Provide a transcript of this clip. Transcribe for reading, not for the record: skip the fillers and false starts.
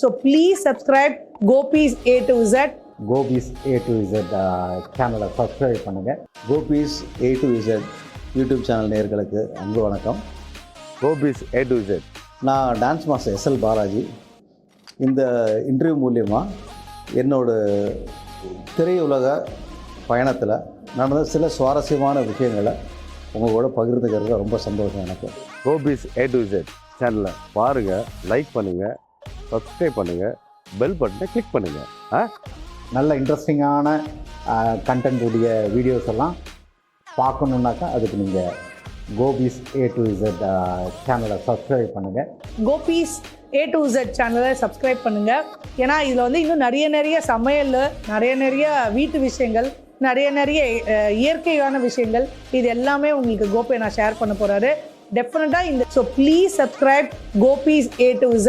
So please subscribe Gopis A to Z. Gopi's A to Z சேனலை subscribe பண்ணுங்கள். Gopi's A to Z YouTube channel நேயர்களுக்கு அன்பு வணக்கம். Gopi's A to Z. நான் dance master SL Balaji. இந்த interview மூலியமாக என்னோட திரையுலக பயணத்தில் நடந்த சில சுவாரஸ்யமான விஷயங்களை உங்களோட பகிர்ந்துக்கிறது ரொம்ப சந்தோஷம் எனக்கு. கோபிஸ் A to Z சேனலை பாருங்கள், லைக் பண்ணுங்கள், சப்ஸ்கிரைப் பண்ணுங்கள், பெல் பட்டனை கிளிக் பண்ணுங்கள். நல்ல இன்ட்ரெஸ்டிங்கான கண்டென்ட் உடைய வீடியோஸ் எல்லாம் பார்க்கணுன்னாக்கா அதுக்கு நீங்கள் கோபிஸ் A to Z சேனலை சப்ஸ்கிரைப் பண்ணுங்கள். Gopis A to Z சேனலை சப்ஸ்கிரைப் பண்ணுங்கள். ஏன்னா இதில் வந்து இன்னும் நிறைய சமையல், நிறைய வீட்டு விஷயங்கள், நிறைய இயற்கையான விஷயங்கள், இது எல்லாமே உங்களுக்கு கோபி நான் ஷேர் பண்ண போகிறாரு டெஃபினட்டாக. So please subscribe Gopis A to Z.